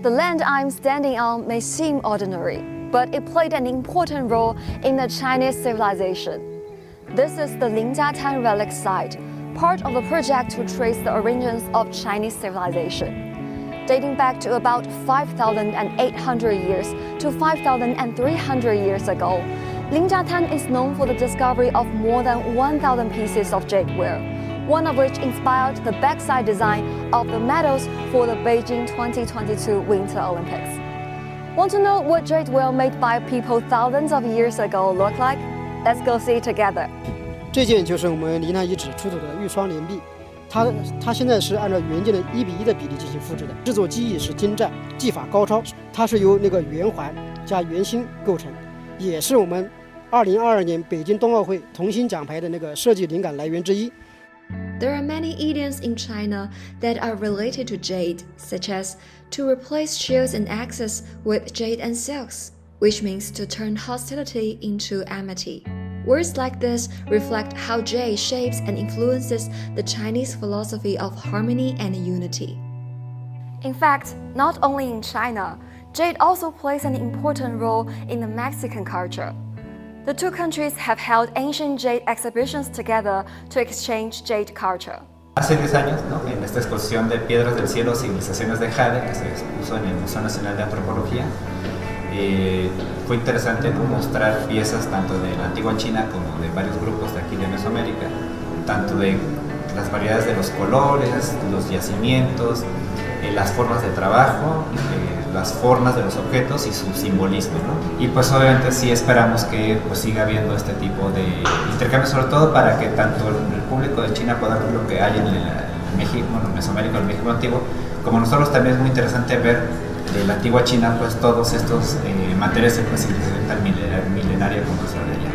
The land I'm standing on may seem ordinary, but it played an important role in the Chinese civilization. This is the Lingjiatan relic site, part of the project to trace the origins of Chinese civilization. Dating back to about 5,800 years to 5,300 years ago, Lingjiatan is known for the discovery of more than 1,000 pieces of jadeware, one of which inspired the backside design of the medals for the Beijing 2022 Winter Olympics. Want to know what jadeware made by people thousands of years ago look like? Let's go see it together. 这件就是我们离难遗址出土的玉双连璧，它现在是按照原件的1:1的比例进行复制的，制作技艺是精湛，技法高超，它是由那个圆环加圆心构成，也是我们2022年北京冬奥会铜芯奖牌的那个设计灵感来源之一。There are many idioms in China that are related to jade, such as to replace shields and axes with jade and silks, which means to turn hostility into amity. Words like this reflect how jade shapes and influences the Chinese philosophy of harmony and unity. In fact, not only in China, jade also plays an important role in the Mexican culture. The two countries have held ancient jade exhibitions together to exchange jade culture. Hace 10 años, ¿no? En esta exposición de Piedras del Cielo, Civilizaciones de Jade, que se expuso en el Museo Nacional de Antropología, fue interesante, ¿no? Mostrar piezas tanto de la antigua China como de varios grupos de aquí de Mesoamérica, tanto de las variedades de los colores, los yacimientos, las formas de trabajo, las formas de los objetos y su simbolismo, ¿no? Y pues obviamente sí esperamos que pues siga habiendo este tipo de intercambio, sobre todo para que tanto el público de China pueda ver lo que hay en el México, bueno, Mesoamérica, el México antiguo, como nosotros también es muy interesante ver de la antigua China pues todos estos materiales de civilización tan milenaria como se de allá.